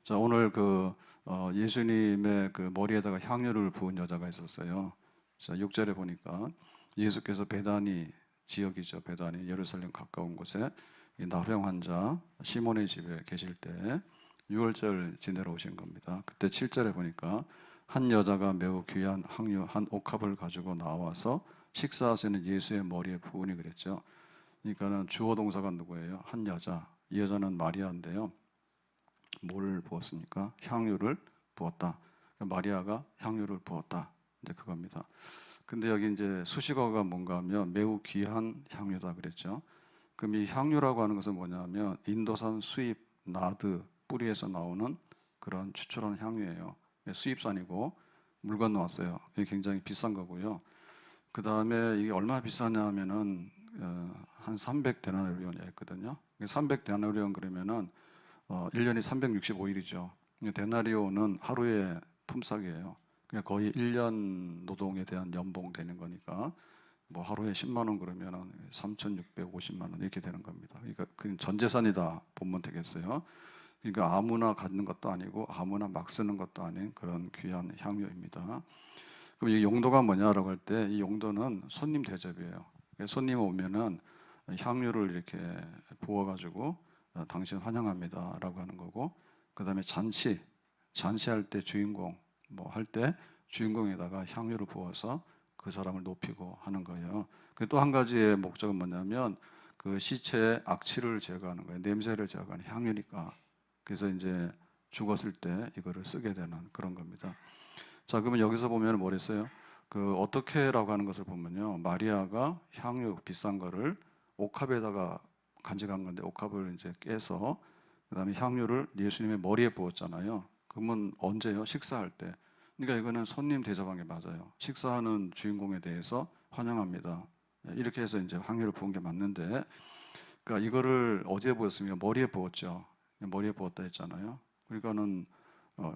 자, 오늘 예수님의 그 머리에다가 향유를 부은 여자가 있었어요. 자, 6절에 보니까 예수께서 베다니 지역이죠. 베다니 예루살렘 가까운 곳에 이 나병 환자 시몬의 집에 계실 때 유월절 지내러 오신 겁니다. 그때 7절에 보니까 한 여자가 매우 귀한 향유 한 옥합을 가지고 나와서 식사하시는 예수의 머리에 부으니 그랬죠. 그러니까는 주어 동사가 누구예요? 한 여자. 이 여자는 마리아인데요. 뭘 부었습니까? 향유를 부었다. 마리아가 향유를 부었다. 이제 그겁니다. 근데 여기 이제 수식어가 뭔가 하면 매우 귀한 향유다 그랬죠. 그럼 이 향유라고 하는 것은 뭐냐면 인도산 수입 나드 뿌리에서 나오는 그런 추출한 향유예요. 수입산이고 물 건너왔어요. 이게 굉장히 비싼 거고요. 그 다음에 이게 얼마나 비싸냐 하면은 한 300데나리온이었거든요. 300데나리온 그러면은 1년이 365일이죠. 데나리오는 하루의 품삯이에요. 그러니까 거의 1년 노동에 대한 연봉 되는 거니까 뭐 하루에 10만 원 그러면 3,650만 원 이렇게 되는 겁니다. 그러니까 그 전 재산이다 보면 되겠어요. 그러니까 아무나 갖는 것도 아니고 아무나 막 쓰는 것도 아닌 그런 귀한 향유입니다. 그럼 이 용도가 뭐냐라고 할 때 이 용도는 손님 대접이에요. 손님 오면은 향유를 이렇게 부어가지고 당신 환영합니다라고 하는 거고, 그 다음에 잔치할 때 주인공 뭐 할 때 주인공에다가 향유를 부어서 그 사람을 높이고 하는 거예요. 또 한 가지의 목적은 뭐냐면 그 시체의 악취를 제거하는 거예요. 냄새를 제거하는 향유니까. 그래서 이제 죽었을 때 이거를 쓰게 되는 그런 겁니다. 자, 그러면 여기서 보면 뭐랬어요? 그 어떻게라고 하는 것을 보면요, 마리아가 향유 비싼 거를 옥합에다가 간직한 건데 옥합을 이제 깨서 그다음에 향유를 예수님의 머리에 부었잖아요. 그러면 언제요? 식사할 때. 그러니까 이거는 손님 대접한 게 맞아요. 식사하는 주인공에 대해서 환영합니다. 이렇게 해서 이제 향유를 부은 게 맞는데, 그러니까 이거를 어디에 부었습니까? 머리에 부었죠. 머리에 부었다 했잖아요. 그러니까는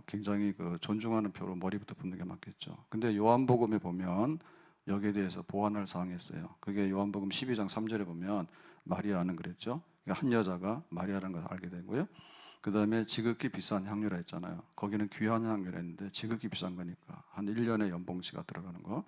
굉장히 그 존중하는 표로 머리부터 붓는 게 맞겠죠. 근데 요한복음에 보면 여기에 대해서 보완할 사항이 있어요. 그게 요한복음 12장 3절에 보면 마리아는 그랬죠. 그러니까 한 여자가 마리아라는 것을 알게 되고요. 그 다음에 지극히 비싼 향유라 했잖아요. 거기는 귀한 향유라 했는데 지극히 비싼 거니까 한 1년의 연봉치가 들어가는 거.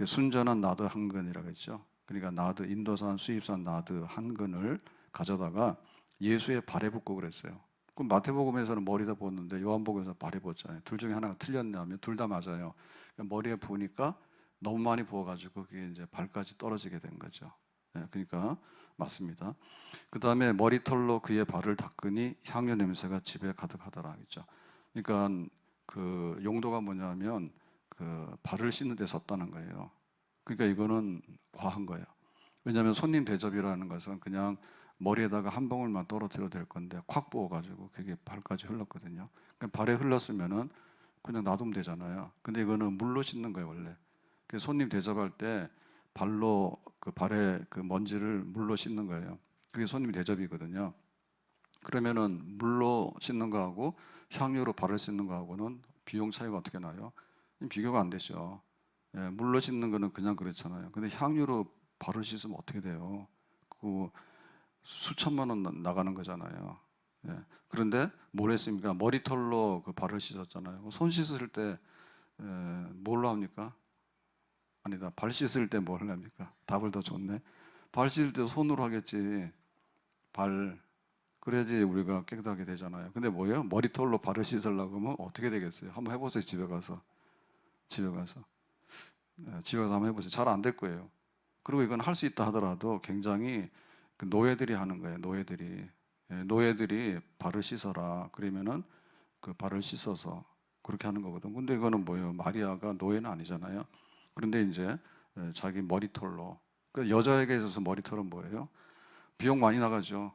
순전한 나드 한 근이라고 했죠. 그러니까 나드, 인도산 수입산 나드 한 근을 가져다가 예수의 발에 붓고 그랬어요. 그럼 마태복음에서는 머리에다 부었는데 요한복음에서 발에 부었잖아요. 둘 중에 하나가 틀렸냐면 둘 다 맞아요. 그러니까 머리에 부으니까 너무 많이 부어가지고 그게 이제 발까지 떨어지게 된 거죠. 그러니까 맞습니다. 그 다음에 머리털로 그의 발을 닦으니 향유 냄새가 집에 가득하더라 했죠. 그러니까 그 용도가 뭐냐면 그 발을 씻는 데 썼다는 거예요. 그러니까 이거는 과한 거예요. 왜냐하면 손님 대접이라는 것은 그냥 머리에다가 한 방울만 떨어뜨려도 될 건데 콱 부어가지고 그게 발까지 흘렀거든요. 그러니까 발에 흘렀으면은 그냥 놔두면 되잖아요. 근데 이거는 물로 씻는 거예요 원래. 그래서 손님 대접할 때 발로 그 발에 그 먼지를 물로 씻는 거예요. 그게 손님 대접이거든요. 그러면은 물로 씻는 거하고 향유로 발을 씻는 거하고는 비용 차이가 어떻게 나요? 비교가 안 되죠. 물로 씻는 거는 그냥 그렇잖아요. 근데 향유로 발을 씻으면 어떻게 돼요? 그 수천만 원 나가는 거잖아요. 그런데 뭘 했습니까? 머리털로 그 발을 씻었잖아요. 손 씻을 때 뭘로 합니까? 아니다. 발 씻을 때 뭘 합니까? 답을 더 줬네. 발 씻을 때 손으로 하겠지. 발. 그래야지 우리가 깨끗하게 되잖아요. 근데 뭐예요? 머리털로 발을 씻으려고 하면 어떻게 되겠어요? 한번 해보세요. 집에 가서. 집에 가서. 집에 가서 한번 해보세요. 잘 안 될 거예요. 그리고 이건 할 수 있다 하더라도 굉장히 그 노예들이 하는 거예요. 노예들이. 노예들이 발을 씻어라. 그러면은 그 발을 씻어서 그렇게 하는 거거든. 근데 이거는 뭐예요? 마리아가 노예는 아니잖아요. 그런데 이제 자기 머리털로. 그 여자에게 있어서 머리털은 뭐예요? 비용 많이 나가죠.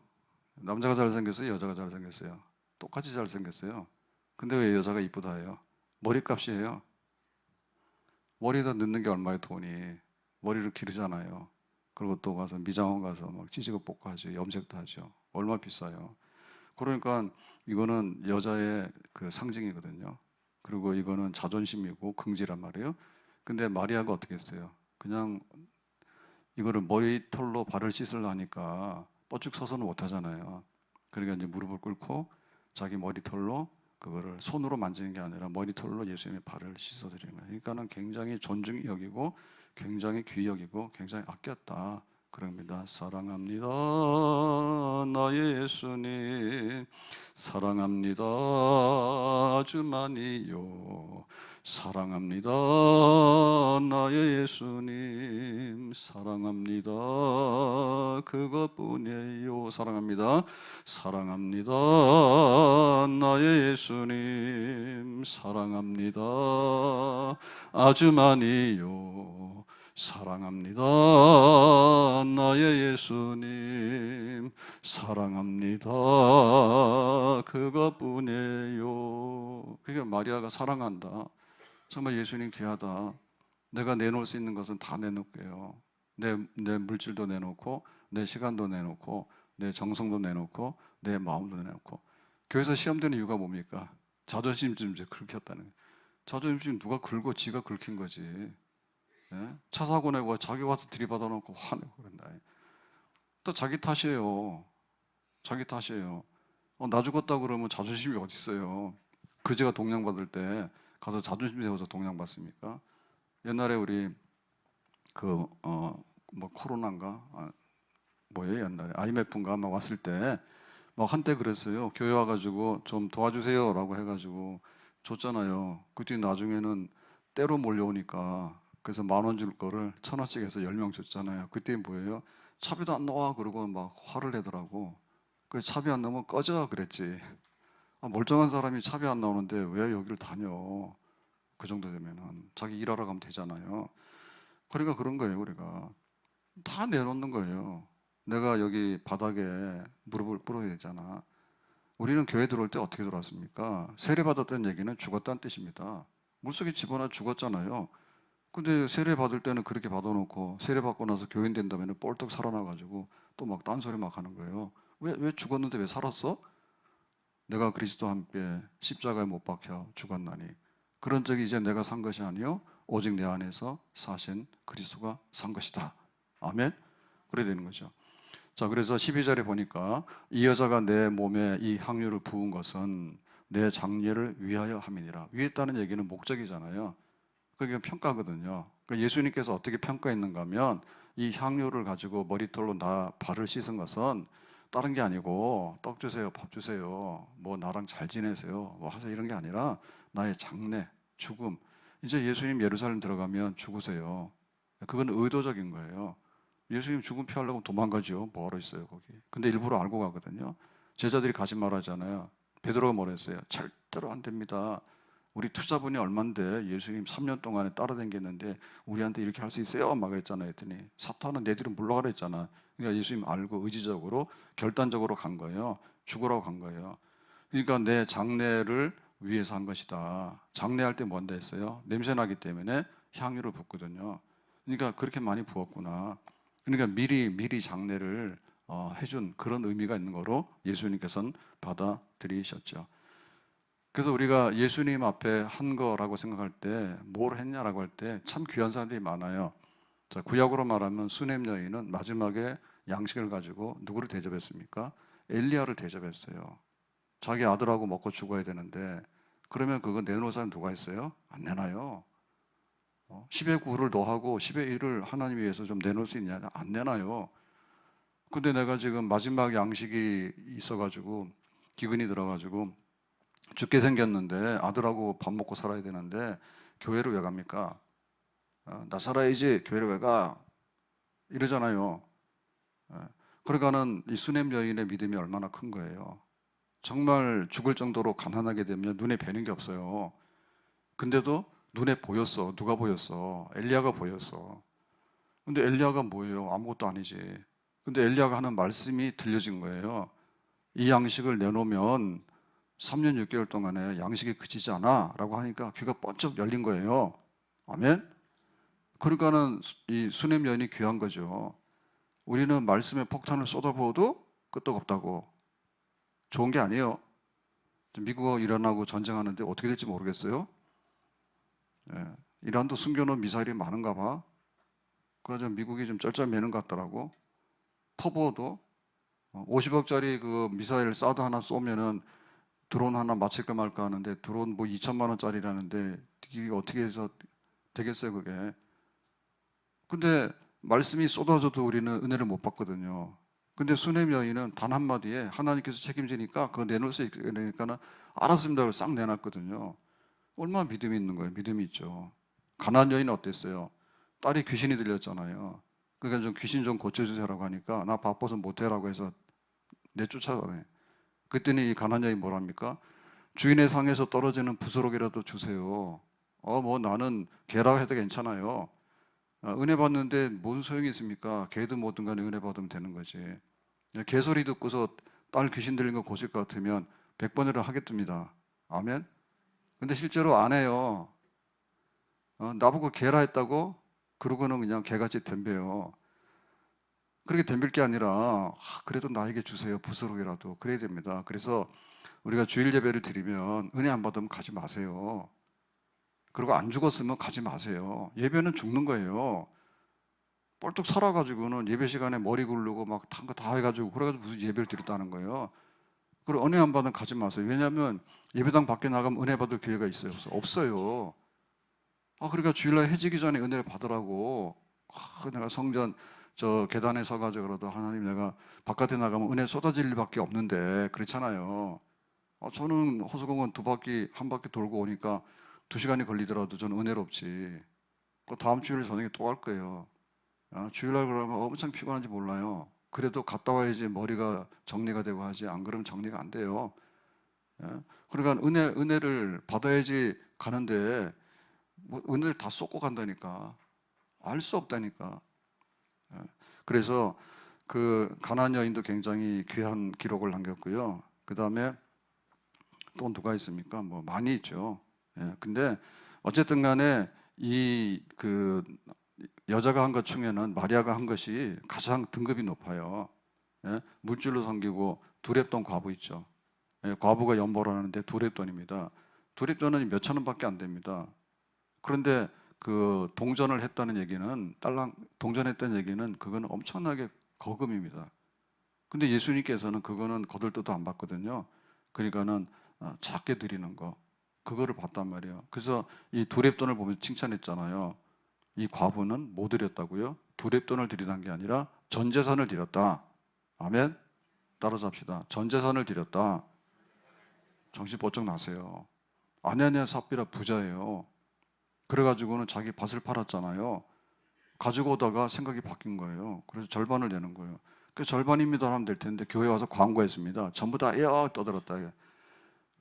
남자가 잘생겼어요? 여자가 잘생겼어요? 똑같이 잘생겼어요. 근데 왜 여자가 이쁘다 해요? 머리값이에요. 머리에다 넣는 게 얼마예요, 돈이. 머리를 기르잖아요. 그리고 또 가서 미장원 가서 막 찌지고 볶고 하죠. 염색도 하죠. 얼마 비싸요. 그러니까 이거는 여자의 그 상징이거든요. 그리고 이거는 자존심이고 긍지란 말이에요. 근데 마리아가 어떻게 했어요? 그냥 이거를 머리털로 발을 씻으려니까 뻗쭉 서서는 못 하잖아요. 그러니까 이제 무릎을 꿇고 자기 머리털로 그거를 손으로 만지는 게 아니라 머리털로 예수님의 발을 씻어드리는 거예요. 그러니까는 굉장히 존중이 여기고 굉장히 귀히 여기고 굉장히 아꼈다 그럽니다. 사랑합니다 나의 예수님, 사랑합니다 아주 많이요, 사랑합니다 나의 예수님, 사랑합니다 그것뿐이에요, 사랑합니다, 사랑합니다 나의 예수님, 사랑합니다 아주 많이요, 사랑합니다 나의 예수님, 사랑합니다 그것뿐이에요. 그게 마리아가 사랑한다. 정말 예수님 귀하다. 내가 내놓을 수 있는 것은 다 내놓을게요. 내 물질도 내놓고 내 시간도 내놓고 내 정성도 내놓고 내 마음도 내놓고. 교회에서 시험되는 이유가 뭡니까? 자존심 좀 이제 긁혔다는 거예요. 자존심 누가 긁고 지가 긁힌 거지. 예? 차 사고 내고 자기 와서 들이받아 놓고 화내고 그런다. 또 자기 탓이에요. 자기 탓이에요. 나 죽었다 그러면 자존심이 어디 있어요? 그제가 동양받을 때 가서 자존심 세워서 동양받습니까? 옛날에 우리 뭐 코로나인가 뭐예요 옛날에 IMF인가 막 왔을 때 막 한때 그랬어요. 교회 와가지고 좀 도와주세요라고 해가지고 줬잖아요. 그때 나중에는 때로 몰려오니까 그래서 10,000원 줄 거를 1,000원씩 해서 10명 줬잖아요. 그때 뭐예요? 차비도 안 나와 그러고 막 화를 내더라고. 그 차비 안 나오면 꺼져 그랬지. 멀쩡한 사람이 차비 안 나오는데 왜 여기를 다녀? 그 정도 되면은 자기 일하러 가면 되잖아요. 그러니까 그런 거예요. 우리가 다 내놓는 거예요. 내가 여기 바닥에 무릎을 꿇어야 되잖아. 우리는 교회 들어올 때 어떻게 들어왔습니까? 세례 받았다는 얘기는 죽었다는 뜻입니다. 물속에 집어넣어 죽었잖아요. 근데 세례 받을 때는 그렇게 받아놓고 세례 받고 나서 교인 된 다음에는 뻘떡 살아나가지고 또 막 딴소리 막 하는 거예요. 왜 죽었는데 왜 살았어? 내가 그리스도와 함께 십자가에 못 박혀 죽었나니 그런 적이 이제 내가 산 것이 아니요 오직 내 안에서 사신 그리스도가 산 것이다. 아멘. 그래야 되는 거죠. 자, 그래서 12절에 보니까 이 여자가 내 몸에 이 향유를 부은 것은 내 장례를 위하여 함이니라. 위했다는 얘기는 목적이잖아요. 그게 평가거든요. 그러니까 예수님께서 어떻게 평가했는가 하면 이 향유를 가지고 머리털로 나 발을 씻은 것은 다른 게 아니고 떡 주세요, 밥 주세요, 뭐 나랑 잘 지내세요, 뭐 하세요 이런 게 아니라 나의 장례, 죽음. 이제 예수님 예루살렘 들어가면 죽으세요. 그건 의도적인 거예요. 예수님 죽음 피하려고 도망가죠. 뭐하러 있어요 거기. 근데 일부러 알고 가거든요. 제자들이 가지 말하잖아요. 베드로가 뭐랬어요? 절대로 안 됩니다. 우리 투자분이 얼만데 예수님 3년 동안에 따라다녔는데 우리한테 이렇게 할 수 있어요? 막 했잖아요. 했더니 사탄은 내 뒤로 물러가라 했잖아. 그러니까 예수님 알고 의지적으로 결단적으로 간 거예요. 죽으라고 간 거예요. 그러니까 내 장례를 위해서 한 것이다. 장례할 때 뭔데 했어요? 냄새 나기 때문에 향유를 붓거든요. 그러니까 그렇게 많이 부었구나. 그러니까 미리 장례를 해준 그런 의미가 있는 거로 예수님께서는 받아들이셨죠. 그래서 우리가 예수님 앞에 한 거라고 생각할 때 뭘 했냐라고 할 때 참 귀한 사람들이 많아요. 자, 구약으로 말하면 수넴 여인은 마지막에 양식을 가지고 누구를 대접했습니까? 엘리야를 대접했어요. 자기 아들하고 먹고 죽어야 되는데 그러면 그거 내놓을 사람 누가 있어요? 안 내놔요. 10의 9를 너하고 10의 1을 하나님 위해서 좀 내놓을 수 있냐? 안 내놔요. 근데 내가 지금 마지막 양식이 있어가지고 기근이 들어가지고 죽게 생겼는데 아들하고 밥 먹고 살아야 되는데 교회를 왜 갑니까? 나 살아야지 교회를 왜 가? 이러잖아요. 그러니까는 이 수넴 여인의 믿음이 얼마나 큰 거예요. 정말 죽을 정도로 가난하게 되면 눈에 뵈는 게 없어요. 근데도 눈에 보였어. 누가 보였어? 엘리야가 보였어. 근데 엘리야가 뭐예요? 아무것도 아니지. 근데 엘리야가 하는 말씀이 들려진 거예요. 이 양식을 내놓으면 3년 6개월 동안에 양식이 그치지 않아 라고 하니까 귀가 번쩍 열린 거예요. 아멘? 그러니까는 이 수넴 여인이 귀한 거죠. 우리는 말씀에 폭탄을 쏟아부어도 끄떡없다고. 좋은 게 아니에요. 미국하고 이란하고 전쟁하는데 어떻게 될지 모르겠어요. 이란도 숨겨놓은 미사일이 많은가 봐. 그래서 미국이 좀 쩔쩔매는 것 같더라고. 퍼부어도 50억짜리 그 미사일 사드 하나 쏘면은 드론 하나 맞힐까 말까 하는데 드론 뭐 2천만 원짜리라는데 이게 어떻게 해서 되겠어요 그게. 근데 말씀이 쏟아져도 우리는 은혜를 못 받거든요. 근데 수넴 여인은 단 한마디에 하나님께서 책임지니까 그거 내놓을 수 있으니까는 알았습니다. 고 싹 내놨거든요. 얼마나 믿음이 있는 거예요. 믿음이 있죠. 가나안 여인은 어땠어요? 딸이 귀신이 들렸잖아요. 그러니까 좀 귀신 좀 고쳐주세요라고 하니까 나 바빠서 못해라고 해서 내쫓아가네. 그랬더니 이 가나안 여인 뭐랍니까? 주인의 상에서 떨어지는 부스럭이라도 주세요. 뭐 나는 개라고 해도 괜찮아요. 은혜 받는데 무슨 소용이 있습니까? 개든 뭐든 간에 은혜 받으면 되는 거지. 개소리 듣고서 딸 귀신 들린 거 고칠 것 같으면 100번이라도 하겠습니다. 아멘? 근데 실제로 안 해요. 나보고 개라 했다고? 그러고는 그냥 개같이 덤벼요. 그렇게 덤빌 게 아니라 그래도 나에게 주세요. 부스럭이라도. 그래야 됩니다. 그래서 우리가 주일 예배를 드리면 은혜 안 받으면 가지 마세요. 그리고 안 죽었으면 가지 마세요. 예배는 죽는 거예요. 뻘떡 살아가지고는 예배 시간에 머리 굴르고 막 다 해가지고 그래가지고 무슨 예배를 드렸다는 거예요. 그리고 은혜 안 받으면 가지 마세요. 왜냐하면 예배당 밖에 나가면 은혜 받을 기회가 있어요? 없어요. 그러니까 주일날 해지기 전에 은혜를 받으라고. 내가 성전 저 계단에 서가지고 그러도 하나님 내가 바깥에 나가면 은혜 쏟아질 일밖에 없는데 그렇잖아요. 저는 호수공원 한 바퀴 돌고 오니까 2시간이 걸리더라도 저는 은혜롭지. 다음 주일 저녁에 또 갈 거예요. 주일날 그러면 엄청 피곤한지 몰라요. 그래도 갔다 와야지 머리가 정리가 되고 하지. 안 그러면 정리가 안 돼요. 그러니까 은혜를 받아야지 가는데 뭐 은혜를 다 쏟고 간다니까. 알 수 없다니까. 그래서 그 가나안 여인도 굉장히 귀한 기록을 남겼고요. 그 다음에 또 누가 있습니까? 뭐 많이 있죠. 근데 어쨌든 간에 이 그 여자가 한 것 중에는 마리아가 한 것이 가장 등급이 높아요. 물질로 섬기고 두렙돈 과부 있죠. 과부가 연보를 하는데 두렙돈입니다. 두렙돈은 몇천 원밖에 안 됩니다. 그런데 그 동전을 했다는 얘기는 동전했다는 얘기는 그거는 엄청나게 거금입니다. 근데 예수님께서는 그거는 거들떠도 안 받거든요. 그러니까는 작게 드리는 거 그거를 봤단 말이에요. 그래서 이 두렙돈을 보면 칭찬했잖아요. 이 과부는 뭐 드렸다고요? 두렙돈을 드리는 게 아니라 전 재산을 드렸다. 아멘. 따라잡시다. 전 재산을 드렸다. 정신 번쩍 나세요. 아냐냐 삽비라 부자예요. 그래가지고는 자기 밭을 팔았잖아요. 가지고 오다가 생각이 바뀐 거예요. 그래서 절반을 내는 거예요. 그 절반입니다 하면 될 텐데 교회 와서 광고했습니다. 전부 다 떠들었다.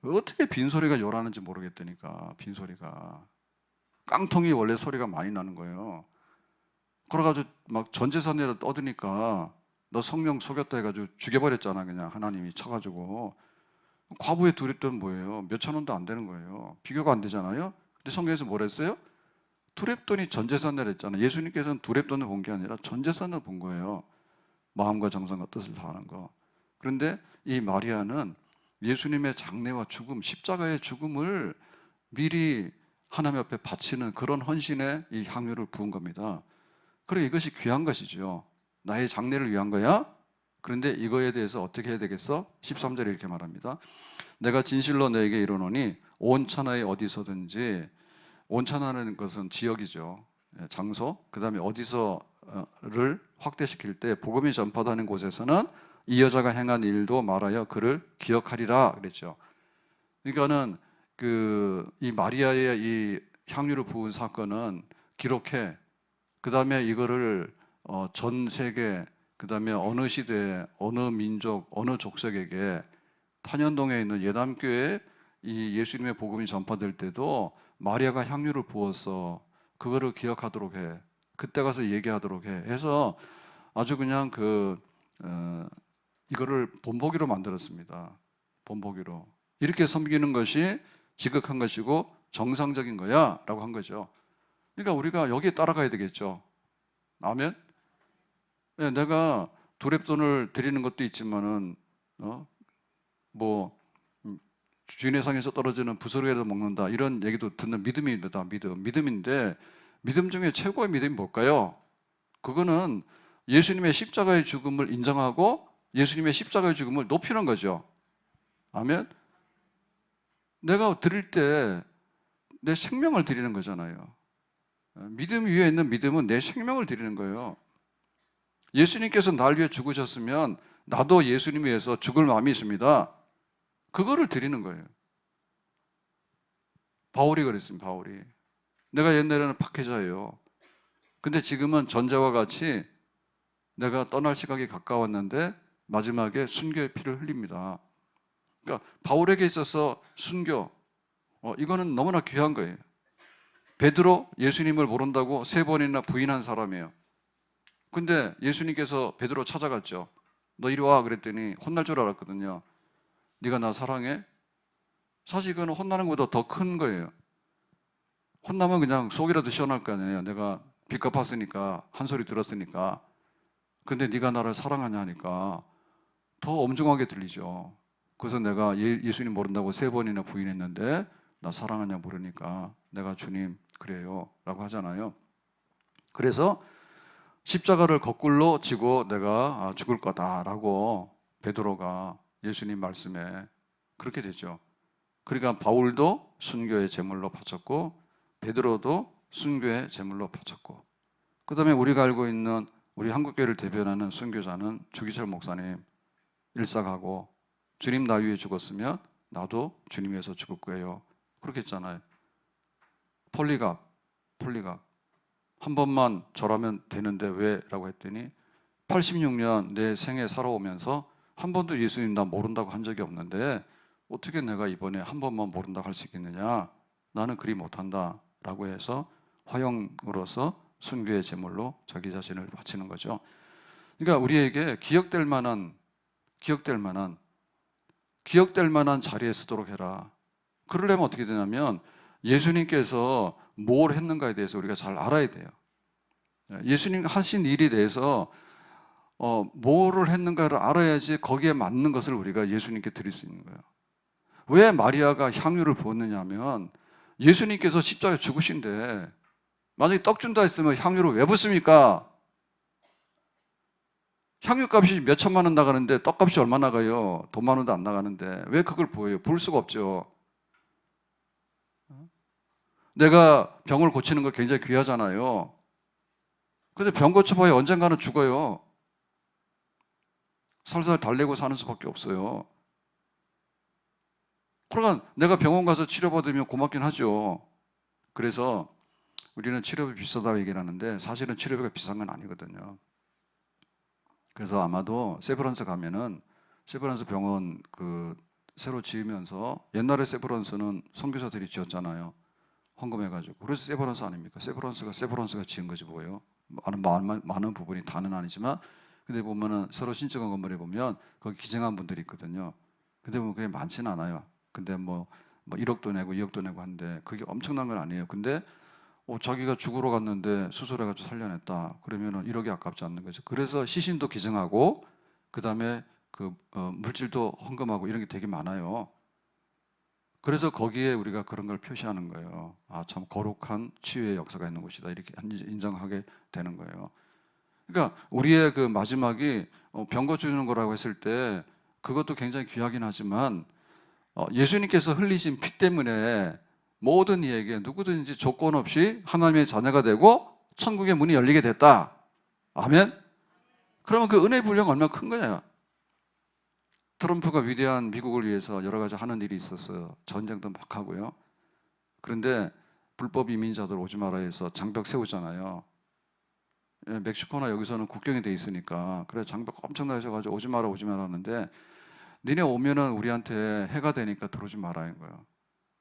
어떻게 빈소리가 요라는지 모르겠다니까. 빈소리가. 깡통이 원래 소리가 많이 나는 거예요. 그래가지고 막 전재산이라 떠드니까 너 성령 속였다 해가지고 죽여버렸잖아. 그냥 하나님이 쳐가지고. 과부의 두렵돈 뭐예요? 몇천 원도 안 되는 거예요. 비교가 안 되잖아요. 근데 성경에서 뭐라 했어요? 두렙돈이 전재산을 했잖아요. 예수님께서는 두렙돈을 본 게 아니라 전재산을 본 거예요. 마음과 정성과 뜻을 다하는 거. 그런데 이 마리아는 예수님의 장례와 죽음, 십자가의 죽음을 미리 하나님 앞에 바치는 그런 헌신에 이 향유를 부은 겁니다. 그래 이것이 귀한 것이죠. 나의 장례를 위한 거야? 그런데 이거에 대해서 어떻게 해야 되겠어? 13절에 이렇게 말합니다. 내가 진실로 너에게 이르노니 온 천하에 어디서든지, 온 천하라는 것은 지역이죠. 장소. 그 다음에 어디서를 확대시킬 때 복음이 전파되는 곳에서는 이 여자가 행한 일도 말하여 그를 기억하리라 그랬죠. 그러니까는 이 마리아의 이 향유를 부은 사건은 기록해. 그 다음에 이거를 전 세계, 그 다음에 어느 시대, 어느 민족, 어느 족속에게 탄현동에 있는 예담교회에 이 예수님의 복음이 전파될 때도 마리아가 향유를 부어서 그거를 기억하도록 해. 그때 가서 얘기하도록 해. 해서 아주 그냥 이거를 본보기로 만들었습니다. 본보기로. 이렇게 섬기는 것이 지극한 것이고 정상적인 거야 라고 한 거죠. 그러니까 우리가 여기에 따라가야 되겠죠. 아멘? 내가 두렙돈을 드리는 것도 있지만은 주인의 상에서 떨어지는 부스러기라도 먹는다 이런 얘기도 듣는 믿음입니다. 믿음인데 믿음 중에 최고의 믿음이 뭘까요? 그거는 예수님의 십자가의 죽음을 인정하고 예수님의 십자가의 죽음을 높이는 거죠. 아멘? 내가 드릴 때 내 생명을 드리는 거잖아요. 믿음 위에 있는 믿음은 내 생명을 드리는 거예요. 예수님께서 날 위해 죽으셨으면 나도 예수님 위해서 죽을 마음이 있습니다. 그거를 드리는 거예요. 바울이 그랬습니다. 바울이. 내가 옛날에는 박해자예요. 근데 지금은 전자와 같이 내가 떠날 시각이 가까웠는데 마지막에 순교의 피를 흘립니다. 그러니까 바울에게 있어서 순교, 이거는 너무나 귀한 거예요. 베드로 예수님을 모른다고 3번이나 부인한 사람이에요. 근데 예수님께서 베드로 찾아갔죠. 너 이리 와 그랬더니 혼날 줄 알았거든요. 네가 나 사랑해? 사실 이거는 혼나는 것보다 더 큰 거예요. 혼나면 그냥 속이라도 시원할 거 아니에요. 내가 빚 갚았으니까, 한 소리 들었으니까. 근데 네가 나를 사랑하냐 하니까 더 엄중하게 들리죠. 그래서 내가 예수님 모른다고 3번이나 부인했는데 나 사랑하냐 물으니까 내가 주님 그래요 라고 하잖아요. 그래서 십자가를 거꾸로 지고 내가 죽을 거다라고 베드로가 예수님 말씀에 그렇게 되죠. 그러니까 바울도 순교의 제물로 바쳤고 베드로도 순교의 제물로 바쳤고, 그 다음에 우리가 알고 있는 우리 한국교회를 대변하는 순교자는 주기철 목사님 일사가고, 주님 나 위해 죽었으면 나도 주님 위해서 죽을 거예요 그렇게 했잖아요. 폴리갑 한 번만 절하면 되는데 왜? 라고 했더니 86년 내 생에 살아오면서 한 번도 예수님 나 모른다고 한 적이 없는데 어떻게 내가 이번에 한 번만 모른다고 할 수 있겠느냐, 나는 그리 못한다 라고 해서 화형으로서 순교의 제물로 자기 자신을 바치는 거죠. 그러니까 우리에게 기억될 만한 자리에 쓰도록 해라. 그러려면 어떻게 되냐면 예수님께서 뭘 했는가에 대해서 우리가 잘 알아야 돼요. 예수님 하신 일에 대해서 뭐를 했는가를 알아야지 거기에 맞는 것을 우리가 예수님께 드릴 수 있는 거예요. 왜 마리아가 향유를 부었느냐 하면 예수님께서 십자가에 죽으신데 만약에 떡 준다 했으면 향유를 왜 붓습니까? 향유값이 몇 천만 원 나가는데 떡값이 얼마 나가요? 돈 많은 원도 안 나가는데 왜 그걸 부어요? 부을 수가 없죠. 내가 병을 고치는 거 굉장히 귀하잖아요. 근데 병 고쳐봐야 언젠가는 죽어요. 살살 달래고 사는 수밖에 없어요. 그러니까 내가 병원 가서 치료받으면 고맙긴 하죠. 그래서 우리는 치료비 비싸다고 얘기를 하는데 사실은 치료비가 비싼 건 아니거든요. 그래서 아마도 세브란스 가면은 세브란스 병원 새로 지으면서, 옛날에 세브란스는 선교사들이 지었잖아요. 헌금해가지고. 그래서 세브란스 아닙니까? 세브란스가 지은 거지 뭐예요. 많은 부분이 다는 아니지만, 근데 보면은 새로 신축한 건물에 보면 거기 기증한 분들이 있거든요. 근데 보면 그게 많지는 않아요. 근데 뭐 1억도 내고 2억도 내고 한데 그게 엄청난 건 아니에요. 근데 자기가 죽으러 갔는데 수술해가지고 살려냈다. 그러면은 1억이 아깝지 않는 거죠. 그래서 시신도 기증하고 그 다음에 물질도 헌금하고 이런 게 되게 많아요. 그래서 거기에 우리가 그런 걸 표시하는 거예요. 참 거룩한 치유의 역사가 있는 곳이다. 이렇게 인정하게 되는 거예요. 그러니까 우리의 그 마지막이 병 고치는 거라고 했을 때 그것도 굉장히 귀하긴 하지만 예수님께서 흘리신 피 때문에 모든 이에게 누구든지 조건 없이 하나님의 자녀가 되고 천국의 문이 열리게 됐다. 아멘? 그러면 그 은혜의 분량이 얼마나 큰 거냐? 트럼프가 위대한 미국을 위해서 여러 가지 하는 일이 있었어요. 전쟁도 막 하고요. 그런데 불법 이민자들 오지 마라 해서 장벽 세우잖아요. 멕시코나 여기서는 국경이 돼 있으니까 그래 장벽 엄청나게 해가지고 오지 마라 하는데 니네 오면은 우리한테 해가 되니까 들어오지 말라는 거예요.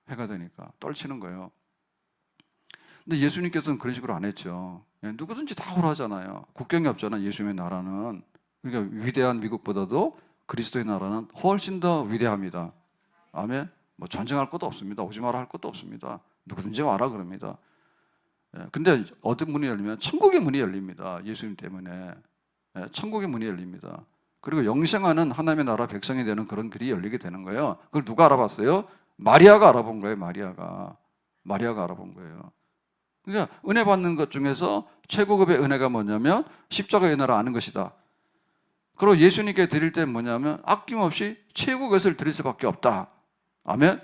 해가 되니까 떨치는 거예요. 근데 예수님께서는 그런 식으로 안 했죠. 누구든지 다 오라 하잖아요. 국경이 없잖아, 예수님의 나라는. 그러니까 위대한 미국보다도 그리스도의 나라는 훨씬 더 위대합니다. 아멘. 뭐 전쟁할 것도 없습니다. 오지 마라 할 것도 없습니다. 누구든지 와라 그럽니다. 근데 어떤 문이 열리면 천국의 문이 열립니다. 예수님 때문에. 천국의 문이 열립니다. 그리고 영생하는 하나님의 나라 백성이 되는 그런 길이 열리게 되는 거예요. 그걸 누가 알아봤어요? 마리아가 알아본 거예요. 마리아가 알아본 거예요. 그러니까 은혜 받는 것 중에서 최고급의 은혜가 뭐냐면 십자가의 은혜를 아는 것이다. 그리고 예수님께 드릴 때 뭐냐면 아낌없이 최고 것을 드릴 수밖에 없다. 아멘.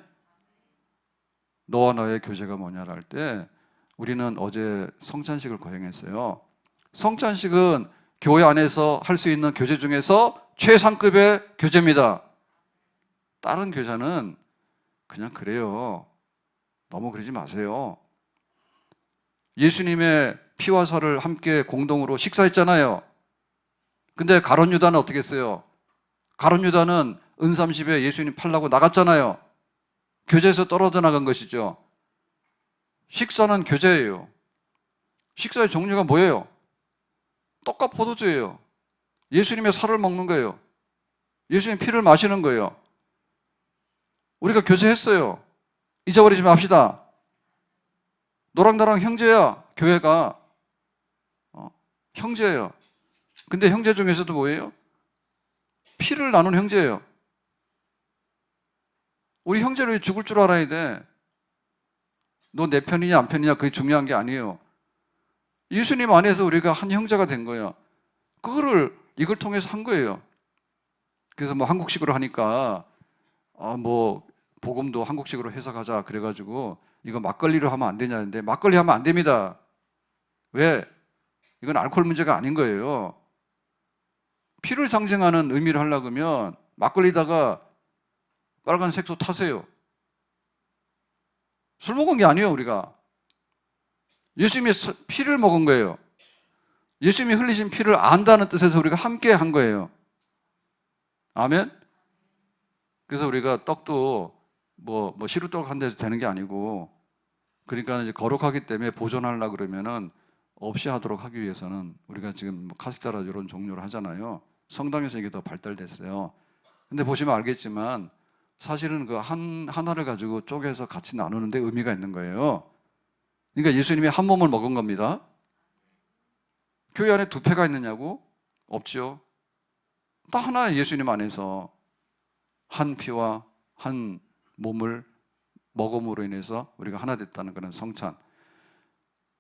너와 나의 교제가 뭐냐를 할 때 우리는 어제 성찬식을 거행했어요. 성찬식은 교회 안에서 할 수 있는 교제 중에서 최상급의 교제입니다. 다른 교제는 그냥 그래요. 너무 그러지 마세요. 예수님의 피와 살을 함께 공동으로 식사했잖아요. 근데 가룟 유다는 어떻게 했어요? 가룟 유다는 은30에 예수님 팔라고 나갔잖아요. 교제에서 떨어져 나간 것이죠. 식사는 교제예요. 식사의 종류가 뭐예요? 떡과 포도주예요. 예수님의 살을 먹는 거예요. 예수님의 피를 마시는 거예요. 우리가 교제했어요. 잊어버리지 맙시다. 너랑 나랑 형제야. 교회가 형제예요. 근데 형제 중에서도 뭐예요? 피를 나눈 형제예요. 우리 형제를 죽을 줄 알아야 돼. 너 내 편이냐 안 편이냐 그게 중요한 게 아니에요. 예수님 안에서 우리가 한 형제가 된 거예요. 이걸 통해서 한 거예요. 그래서 뭐 한국식으로 하니까 뭐 복음도 한국식으로 해석하자 그래가지고 이거 막걸리로 하면 안 되냐는데 막걸리 하면 안 됩니다. 왜? 이건 알코올 문제가 아닌 거예요. 피를 상징하는 의미를 하려고 하면 막걸리다가 빨간 색소 타세요. 술 먹은 게 아니에요, 우리가. 예수님이 피를 먹은 거예요. 예수님이 흘리신 피를 안다는 뜻에서 우리가 함께 한 거예요. 아멘? 그래서 우리가 떡도 뭐 시루떡 한 데서 되는 게 아니고, 그러니까 이제 거룩하기 때문에 보존하려고 그러면은 없이 하도록 하기 위해서는 우리가 지금 카스테라 이런 종류를 하잖아요. 성당에서 이게 더 발달됐어요. 근데 보시면 알겠지만 사실은 그 하나를 가지고 쪼개서 같이 나누는데 의미가 있는 거예요. 그러니까 예수님이 한 몸을 먹은 겁니다. 교회 안에 두 패가 있느냐고? 없죠. 딱 하나의 예수님 안에서 한 피와 한 몸을 먹음으로 인해서 우리가 하나 됐다는 그런 성찬.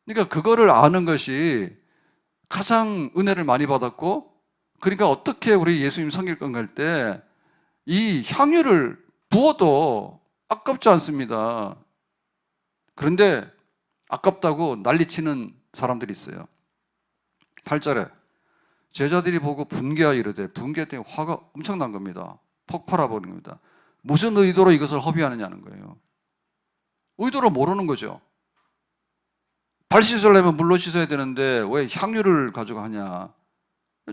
그러니까 그거를 아는 것이 가장 은혜를 많이 받았고, 그러니까 어떻게 우리 예수님 성길권 갈 때 이 향유를 부어도 아깝지 않습니다. 그런데 아깝다고 난리치는 사람들이 있어요. 8절에 제자들이 보고 분개하여 이르되, 분개 때문에 화가 엄청난 겁니다. 폭발해 버린 겁니다. 무슨 의도로 이것을 허비하느냐는 거예요. 의도를 모르는 거죠. 발 씻으려면 물로 씻어야 되는데 왜 향유를 가지고 하냐.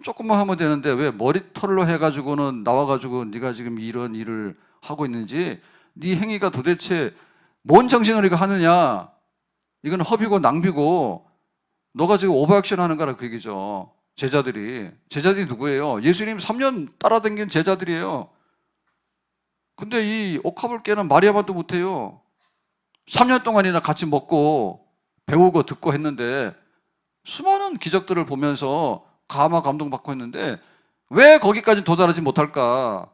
조금만 하면 되는데 왜 머리털로 해가지고는 나와가지고 네가 지금 이런 일을 하고 있는지, 네 행위가 도대체 뭔 정신으로 이거 하느냐. 이건 허비고 낭비고 너가 지금 오버액션 하는 거라 그 얘기죠. 제자들이 누구예요? 예수님 3년 따라다닌 제자들이에요. 근데 이 옥합을 깨는 마리아만도 못해요. 3년 동안이나 같이 먹고 배우고 듣고 했는데 수많은 기적들을 보면서 감화 감동받고 했는데 왜 거기까지 도달하지 못할까?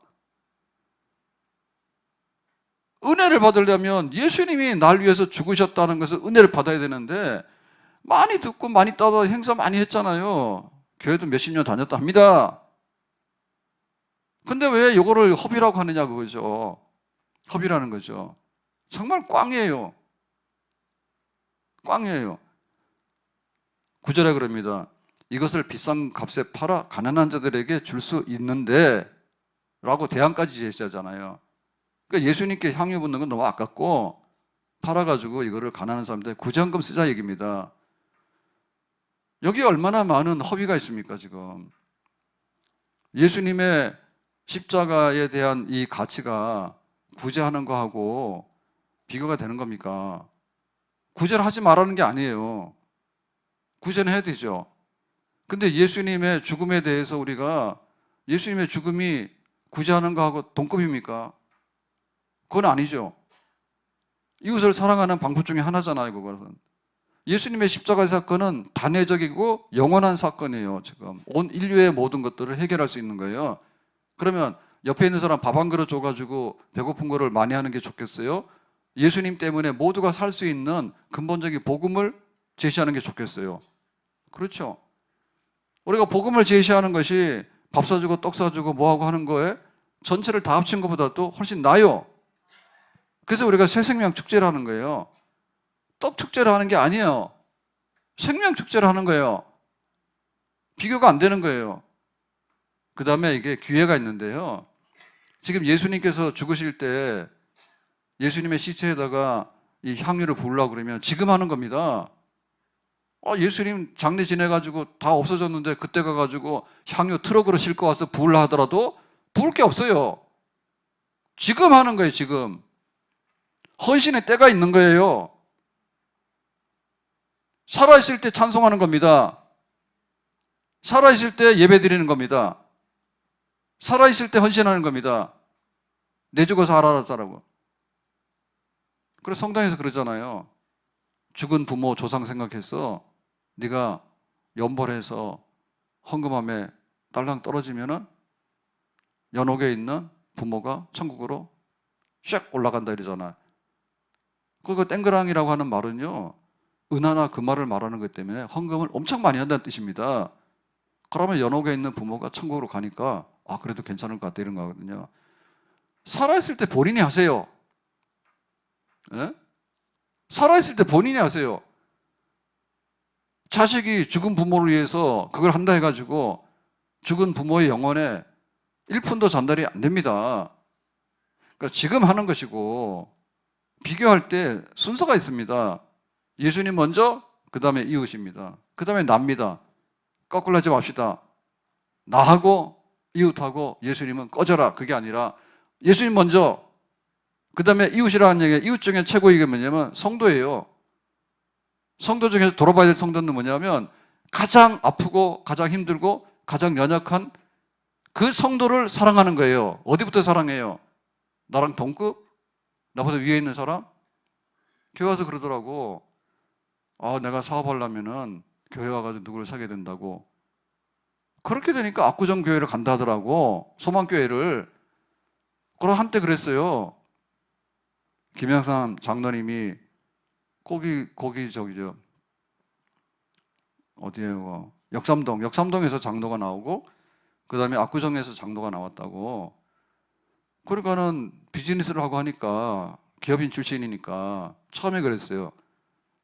은혜를 받으려면 예수님이 날 위해서 죽으셨다는 것을 은혜를 받아야 되는데, 많이 듣고 많이 따라 행사 많이 했잖아요. 교회도 몇십 년 다녔다 합니다. 근데 왜 이거를 허비라고 하느냐 그거죠. 허비라는 거죠. 정말 꽝이에요. 꽝이에요. 9절에 그럽니다. 이것을 비싼 값에 팔아 가난한 자들에게 줄 수 있는데 라고 대안까지 제시하잖아요. 그러니까 예수님께 향유 붓는 건 너무 아깝고 팔아가지고 이거를 가난한 사람들한테 구제헌금 쓰자 얘기입니다. 여기에 얼마나 많은 허비가 있습니까 지금. 예수님의 십자가에 대한 이 가치가 구제하는 거하고 비교가 되는 겁니까? 구제를 하지 말라는 게 아니에요. 구제는 해야 되죠. 근데 예수님의 죽음에 대해서 우리가 예수님의 죽음이 구제하는 거하고 동급입니까? 그건 아니죠. 이웃을 사랑하는 방법 중에 하나잖아요, 그거는. 예수님의 십자가 사건은 단회적이고 영원한 사건이에요, 지금. 온 인류의 모든 것들을 해결할 수 있는 거예요. 그러면 옆에 있는 사람 밥 한 그릇 줘가지고 배고픈 거를 많이 하는 게 좋겠어요? 예수님 때문에 모두가 살 수 있는 근본적인 복음을 제시하는 게 좋겠어요? 그렇죠. 우리가 복음을 제시하는 것이 밥 사주고 떡 사주고 뭐하고 하는 거에 전체를 다 합친 것보다도 훨씬 나아요. 그래서 우리가 새생명 축제를 하는 거예요. 떡 축제를 하는 게 아니에요. 생명 축제를 하는 거예요. 비교가 안 되는 거예요. 그 다음에 이게 기회가 있는데요. 지금 예수님께서 죽으실 때 예수님의 시체에다가 이 향유를 부으려고 그러면 지금 하는 겁니다. 예수님 장례 지내가지고 다 없어졌는데 그때 가가지고 향유 트럭으로 싣고 와서 부으려 하더라도 부을 게 없어요. 지금 하는 거예요, 지금. 헌신의 때가 있는 거예요. 살아있을 때 찬송하는 겁니다. 살아있을 때 예배 드리는 겁니다. 살아있을 때 헌신하는 겁니다. 내 죽어서 알아라자라고. 그래서 성당에서 그러잖아요. 죽은 부모 조상 생각해서 네가 연벌해서 헌금함에 딸랑 떨어지면은 연옥에 있는 부모가 천국으로 샥 올라간다 이러잖아요. 그거 땡그랑이라고 하는 말은요, 은하나 금화를 말하는 것 때문에 헌금을 엄청 많이 한다는 뜻입니다. 그러면 연옥에 있는 부모가 천국으로 가니까 그래도 괜찮을 것 같다 이런 거거든요. 살아있을 때 본인이 하세요. 예? 살아있을 때 본인이 하세요. 자식이 죽은 부모를 위해서 그걸 한다 해가지고 죽은 부모의 영혼에 1푼도 전달이 안 됩니다. 그러니까 지금 하는 것이고, 비교할 때 순서가 있습니다. 예수님 먼저, 그 다음에 이웃입니다. 그 다음에 납니다. 거꾸로 하지 맙시다. 나하고 이웃하고 예수님은 꺼져라. 그게 아니라 예수님 먼저, 그 다음에 이웃이라는 얘기가, 이웃 중에 최고 이게 뭐냐면 성도예요. 성도 중에서 돌아봐야 될 성도는 뭐냐면 가장 아프고 가장 힘들고 가장 연약한 그 성도를 사랑하는 거예요. 어디부터 사랑해요? 나랑 동급? 나보다 위에 있는 사람? 교회 와서 그러더라고. 내가 사업하려면은 교회 와가지고 누구를 사게 된다고. 그렇게 되니까 압구정 교회를 간다 하더라고. 소망교회를. 그럼 한때 그랬어요. 김영삼 장로님이 거기 저기죠. 어디에요? 역삼동에서 장로가 나오고 그 다음에 압구정에서 장로가 나왔다고. 그러니까는 비즈니스를 하고 하니까 기업인 출신이니까 처음에 그랬어요.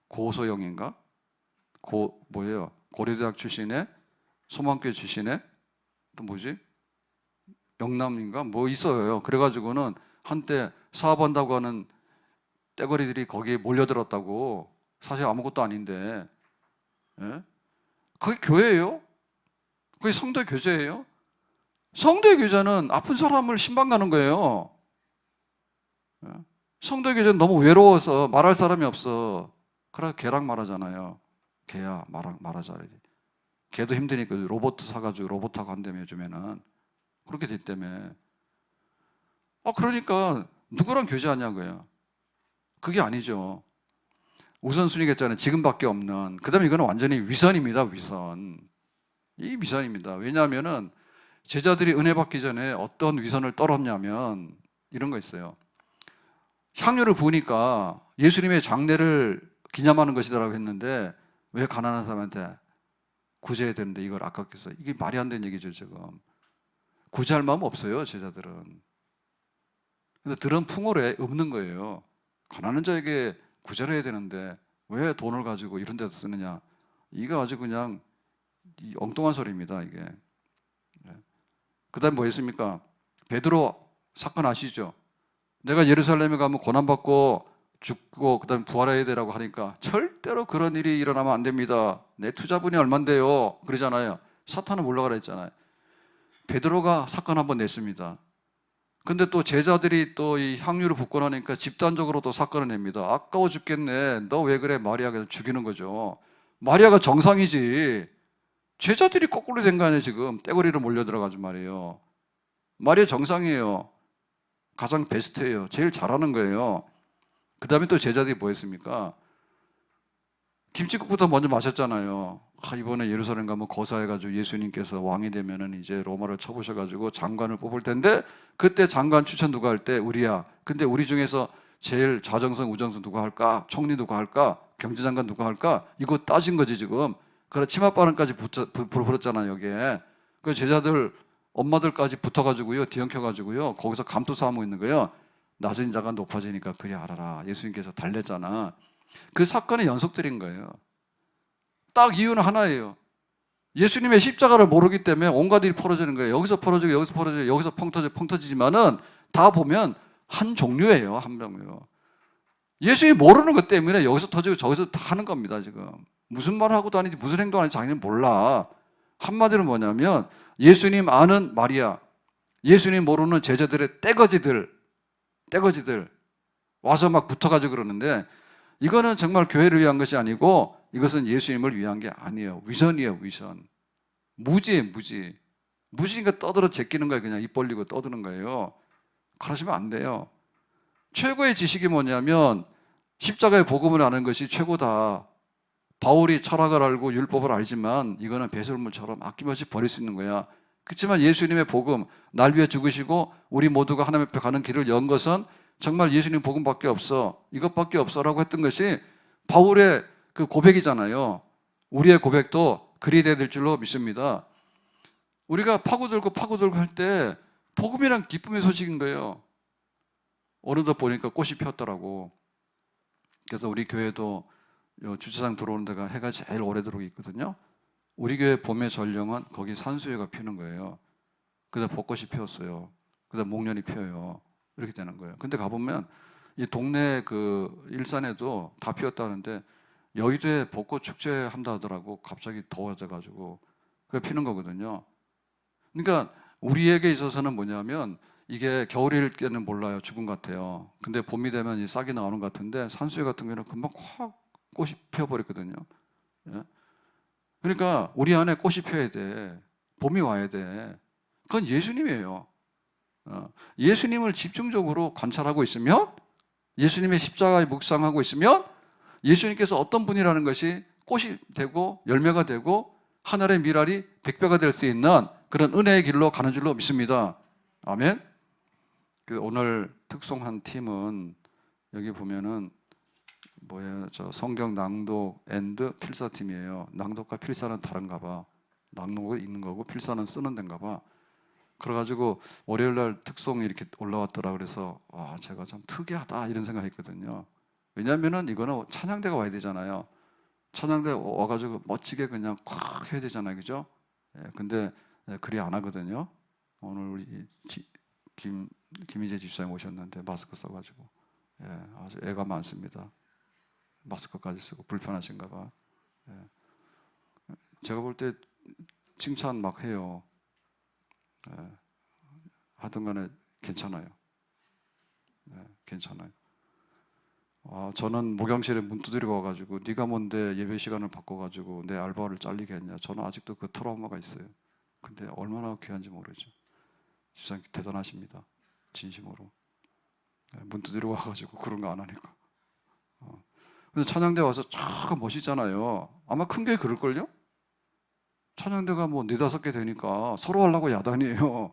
고소영인가? 뭐예요? 고려대학 출신에 소망교회 출신에 또 뭐지? 영남인가? 뭐 있어요. 그래가지고는 한때 사업한다고 하는 떼거리들이 거기에 몰려들었다고. 사실 아무것도 아닌데. 예? 그게 교회예요? 그게 성도의 교제예요? 성도의 교제는 아픈 사람을 신방 가는 거예요. 예? 성도의 교제는 너무 외로워서 말할 사람이 없어. 그래서 개랑 말하잖아요. 개야 말하자. 개도 힘드니까 로봇 사가지고 로봇하고 한다며 요즘에는. 그렇게 됐다며. 그러니까 누구랑 교제하냐고요. 그게 아니죠. 우선순위겠잖아요. 지금밖에 없는. 그 다음에 이거는 완전히 위선입니다. 위선. 이 위선입니다. 왜냐하면은 제자들이 은혜 받기 전에 어떤 위선을 떨었냐면 이런 거 있어요. 향유를 부으니까 예수님의 장례를 기념하는 것이다라고 했는데 왜 가난한 사람한테 구제해야 되는데 이걸 아깝게 써. 이게 말이 안 되는 얘기죠. 지금 구제할 마음 없어요. 제자들은. 근데 들은 풍어에 없는 거예요. 가난한 자에게 구제를 해야 되는데 왜 돈을 가지고 이런 데서 쓰느냐. 이거 아주 그냥 엉뚱한 소리입니다. 이게. 그 다음에 뭐 있습니까? 베드로 사건 아시죠? 내가 예루살렘에 가면 고난받고 죽고 그 다음에 부활해야 되라고 하니까 절대로 그런 일이 일어나면 안 됩니다. 내 투자분이 얼만데요? 그러잖아요. 사탄은 몰라가라 했잖아요. 베드로가 사건 한번 냈습니다. 근데 또 제자들이 또 이 향유를 붓고 나니까 집단적으로 또 사건을 냅니다. 아까워 죽겠네. 너 왜 그래? 마리아가 죽이는 거죠. 마리아가 정상이지. 제자들이 거꾸로 된 거 아니에요, 지금. 떼거리로 몰려들어가지고 말이에요. 마리아 정상이에요. 가장 베스트예요. 제일 잘하는 거예요. 그 다음에 또 제자들이 뭐 했습니까? 김치국부터 먼저 마셨잖아요. 이번에 예루살렘 가면 거사해가지고 예수님께서 왕이 되면은 이제 로마를 쳐보셔가지고 장관을 뽑을 텐데 그때 장관 추천 누가 할 때 우리야. 근데 우리 중에서 제일 좌정성 우정성 누가 할까? 총리 누가 할까? 경제장관 누가 할까? 이거 따진 거지 지금. 그래 치맛바람까지 불었잖아요 여기에. 그 제자들 엄마들까지 붙어가지고요 뒤엉켜가지고요 거기서 감투 싸움하고 있는 거예요. 낮은 자가 높아지니까 그리 알아라. 예수님께서 달랬잖아. 그 사건의 연속들인 거예요. 딱 이유는 하나예요. 예수님의 십자가를 모르기 때문에 온갖 일이 벌어지는 거예요. 여기서 벌어지고 여기서 벌어지고 여기서 펑 터지지만은 다 보면 한 종류예요. 한 명이요. 예수님이 모르는 것 때문에 여기서 터지고 저기서 다 하는 겁니다. 지금 무슨 말을 하고 다니지 무슨 행동하는지 자기는 몰라. 한마디로 뭐냐면 예수님 아는 마리아, 예수님 모르는 제자들의 떼거지들 와서 막 붙어가지고 그러는데, 이거는 정말 교회를 위한 것이 아니고 이것은 예수님을 위한 게 아니에요. 위선이에요. 위선. 무지니까 떠들어 제끼는 거예요. 그냥 입 벌리고 떠드는 거예요. 그러시면 안 돼요. 최고의 지식이 뭐냐면 십자가의 복음을 아는 것이 최고다. 바울이 철학을 알고 율법을 알지만 이거는 배설물처럼 아낌없이 버릴 수 있는 거야. 그렇지만 예수님의 복음, 날 위해 죽으시고 우리 모두가 하나님 앞에 가는 길을 연 것은 정말 예수님 복음밖에 없어, 이것밖에 없어라고 했던 것이 바울의 그 고백이잖아요. 우리의 고백도 그리 될 줄로 믿습니다. 우리가 파고들고 할 때 복음이란 기쁨의 소식인 거예요. 어느덧 보니까 꽃이 피었더라고. 그래서 우리 교회도 주차장 들어오는 데가 해가 제일 오래 들어오고 있거든요. 우리 교회 봄의 전령은 거기 산수유가 피는 거예요. 그다음 벚꽃이 피었어요. 그다음 목련이 피어요. 이렇게 되는 거예요. 근데 가보면 이 동네 그 일산에도 다 피었다는데 여의도에 벚꽃 축제 한다 하더라고. 갑자기 더워져가지고 그게 피는 거거든요. 그러니까 우리에게 있어서는 뭐냐면 이게 겨울일 때는 몰라요. 죽음 같아요. 근데 봄이 되면 이 싹이 나오는 것 같은데 산수유 같은 경우는 금방 확 꽃이 피어버렸거든요. 예? 그러니까 우리 안에 꽃이 피어야 돼. 봄이 와야 돼. 그건 예수님이에요. 예수님을 집중적으로 관찰하고 있으면, 예수님의 십자가에 묵상하고 있으면 예수님께서 어떤 분이라는 것이 꽃이 되고 열매가 되고 하늘의 미랄이 백배가 될 수 있는 그런 은혜의 길로 가는 줄로 믿습니다. 아멘. 그 오늘 특송한 팀은 여기 보면은 뭐예요? 저 성경 낭독 앤드 필사 팀이에요. 낭독과 필사는 다른가 봐. 낭독은 읽는 거고 필사는 쓰는 데인가 봐. 그래가지고 월요일 날 특송이 이렇게 올라왔더라. 그래서 와, 제가 참 특이하다 이런 생각했거든요. 왜냐하면은 이거는 찬양대가 와야 되잖아요. 찬양대 와가지고 멋지게 그냥 콱 해야 되잖아요, 그죠? 예, 근데 그리 안 하거든요. 오늘 우리 김희재 집사님 오셨는데 마스크 써가지고 예, 아주 애가 많습니다. 마스크까지 쓰고 불편하신가 봐. 예. 제가 볼 때 칭찬 막 해요. 예. 하든 간에 괜찮아요. 예, 괜찮아요. 저는 목양실에 문 두드리고 와가지고 네가 뭔데 예배 시간을 바꿔가지고 내 알바를 잘리게 했냐. 저는 아직도 그 트라우마가 있어요. 근데 얼마나 귀한지 모르죠. 집사님 대단하십니다. 진심으로. 예, 문 두드리고 와가지고 그런 거 안 하니까. 근데 찬양대 와서 참 멋있잖아요. 아마 큰 게 그럴걸요? 찬양대가 뭐 4-5개 되니까 서로 하려고 야단이에요.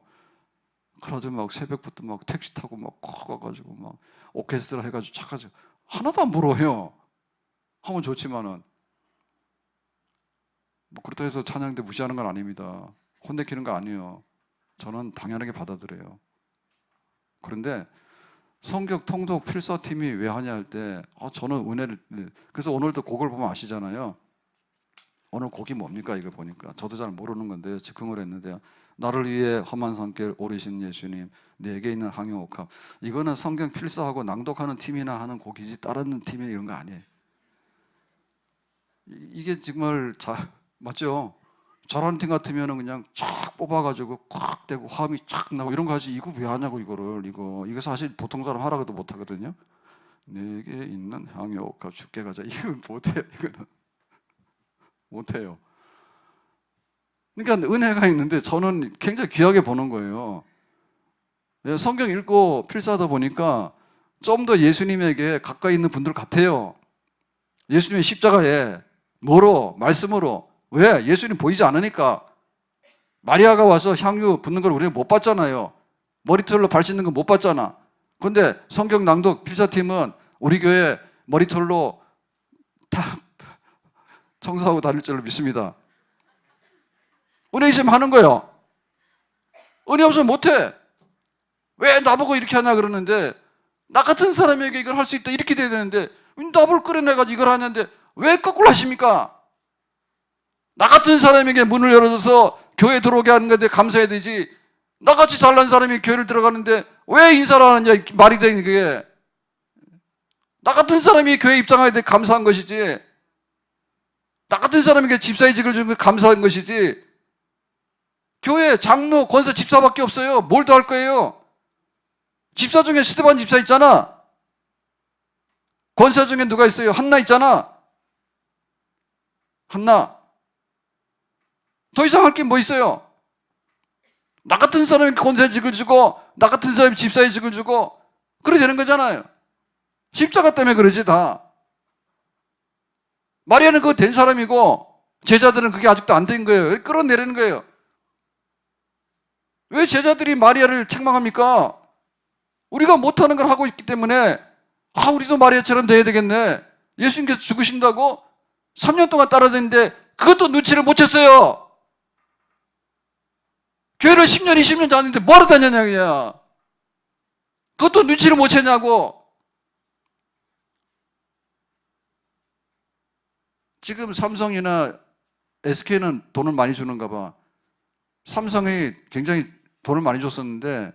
그래가지고 막 새벽부터 막 택시 타고 막 가가지고 막 오케스트라 해가지고 차가지고 하나도 안 부러워요. 하면 좋지만은 뭐 그렇다 해서 찬양대 무시하는 건 아닙니다. 혼내키는 거 아니에요. 저는 당연하게 받아들여요. 그런데 성경 통독 필사팀이 왜 하냐 할 때 저는 은혜를, 그래서 오늘도 곡을 보면 아시잖아요. 오늘 곡이 뭡니까? 이거 보니까 저도 잘 모르는 건데 즉흥을 했는데요. 나를 위해 험한 산길 오르신 예수님, 내게 있는 항해옥합. 이거는 성경 필사하고 낭독하는 팀이나 하는 곡이지 다른 팀이 이런 거 아니에요. 이게 정말 맞죠? 잘하는 팀 같으면 그냥 쫙 뽑아가지고 콱 대고 화음이 쫙 나고 이런 거 하지. 이거 왜 하냐고 이거를. 이거 사실 보통 사람 하라고도 못 하거든요. 내게 있는 항해옥합 죽게 가자. 이거 못해요. 이거는 못해요. 그러니까 은혜가 있는데 저는 굉장히 귀하게 보는 거예요. 성경 읽고 필사하다 보니까 좀 더 예수님에게 가까이 있는 분들 같아요. 예수님의 십자가에 뭐로? 말씀으로. 왜? 예수님 보이지 않으니까. 마리아가 와서 향유 붓는 걸 우리는 못 봤잖아요. 머리털로 발 씻는 거 못 봤잖아. 그런데 성경 낭독 필사팀은 우리 교회 머리털로 다 청소하고 다닐 줄로 믿습니다. 은혜 있으면 하는 거예요. 은혜 없으면 못해. 왜 나보고 이렇게 하냐 그러는데 나 같은 사람에게 이걸 할 수 있다 이렇게 돼야 되는데 납을 끌어내가지고 이걸 하는데 왜 거꾸로 하십니까? 나 같은 사람에게 문을 열어줘서 교회 들어오게 하는 건데 감사해야 되지, 나같이 잘난 사람이 교회를 들어가는데 왜 인사를 하느냐, 말이 되는 그게. 나 같은 사람이 교회 입장하게 돼 감사한 것이지, 나 같은 사람에게 집사의직을 준 게 감사한 것이지, 교회 장로, 권사, 집사밖에 없어요. 뭘 더 할 거예요? 집사 중에 스데반 집사 있잖아. 권사 중에 누가 있어요? 한나 있잖아. 한나. 더 이상 할 게 뭐 있어요? 나 같은 사람이 권사직을 주고 나 같은 사람이 집사의직을 주고 그래 되는 거잖아요. 십자가 때문에 그러지 다. 마리아는 그거 된 사람이고 제자들은 그게 아직도 안 된 거예요. 끌어내리는 거예요. 왜 제자들이 마리아를 책망합니까? 우리가 못하는 걸 하고 있기 때문에 우리도 마리아처럼 돼야 되겠네. 예수님께서 죽으신다고 3년 동안 따라다니는데 그것도 눈치를 못 챘어요. 교회를 10년, 20년 다녔는데 뭐하러 다녔냐 그냥. 그것도 눈치를 못 챘냐고. 지금 삼성이나 SK는 돈을 많이 주는가 봐. 삼성이 굉장히 돈을 많이 줬었는데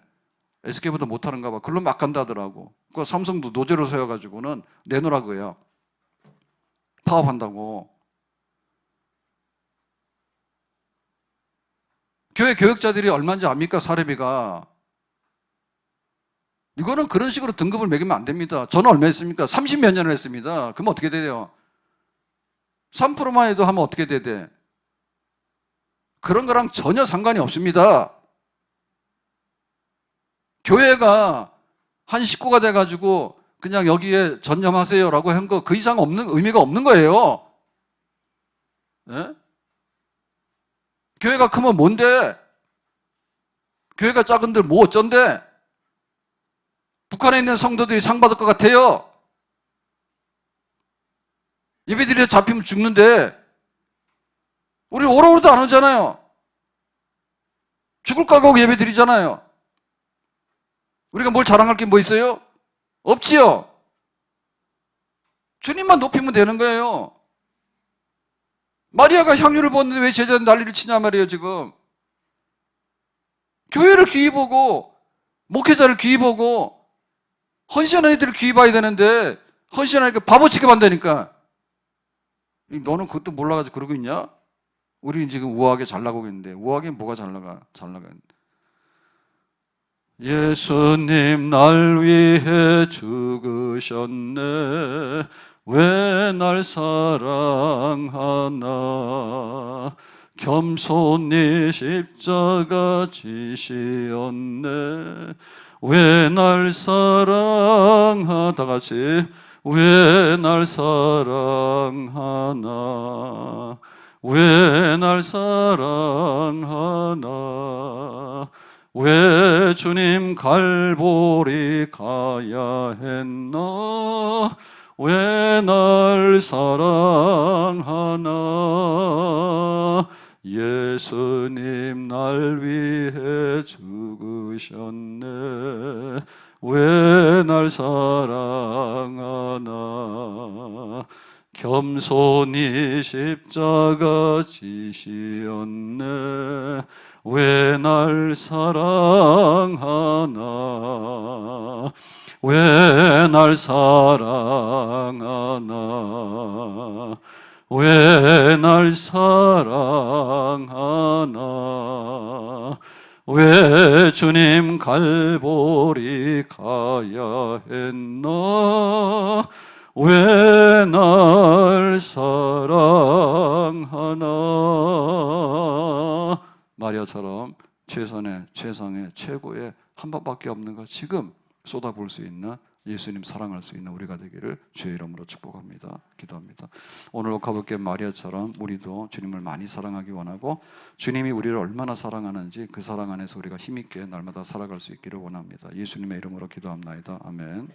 SK보다 못하는가 봐. 그걸로 막 간다더라고. 그 삼성도 노제로 세워가지고는 내놓으라고 해요. 파업한다고. 교회 교역자들이 얼마인지 압니까? 사례비가. 이거는 그런 식으로 등급을 매기면 안 됩니다. 저는 얼마 했습니까? 30몇 년을 했습니다. 그럼 어떻게 돼요? 3%만 해도 하면 어떻게 돼? 그런 거랑 전혀 상관이 없습니다. 교회가 한 식구가 돼가지고 그냥 여기에 전념하세요라고 한 거 그 이상 의미가 없는 거예요. 예? 교회가 크면 뭔데? 교회가 작은들 뭐 어쩐데? 북한에 있는 성도들이 상 받을 것 같아요? 예배드리다 잡히면 죽는데 우리 오라오라도 안 오잖아요. 죽을 각오하고 예배드리잖아요. 우리가 뭘 자랑할 게 뭐 있어요? 없지요. 주님만 높이면 되는 거예요. 마리아가 향유를 부었는데 왜 제자는 난리를 치냐 말이에요. 지금 교회를 귀히 보고 목회자를 귀히 보고 헌신하는 애들을 귀히 봐야 되는데 헌신하니까 바보 취급한다니까. 너는 그것도 몰라가지고 그러고 있냐? 우리는 지금 우아하게 잘 나가고 있는데 우아하게 뭐가 잘 나가? 예수님 날 위해 죽으셨네. 왜 날 사랑하나. 겸손히 십자가 지시었네. 왜 날 사랑하나. 다 같이. 왜 날 사랑하나. 왜 날 사랑하나. 왜 주님 갈보리 가야 했나. 왜 날 사랑하나. 예수님 날 위해 죽으셨네. 왜 날 사랑하나. 겸손히 십자가 지시었네. 왜 날 사랑하나. 왜 날 사랑하나. 왜 날 사랑하나. 왜 주님 갈보리 가야 했나. 왜 날 사랑하나. 마리아처럼 최선의 최상의 최고의 한 번밖에 없는 것 지금 쏟아부을 수 있는 예수님 사랑할 수 있는 우리가 되기를 주의 이름으로 축복합니다. 기도합니다. 오늘 가볍게 마리아처럼 우리도 주님을 많이 사랑하기 원하고 주님이 우리를 얼마나 사랑하는지 그 사랑 안에서 우리가 힘있게 날마다 살아갈 수 있기를 원합니다. 예수님의 이름으로 기도합나이다. 아멘.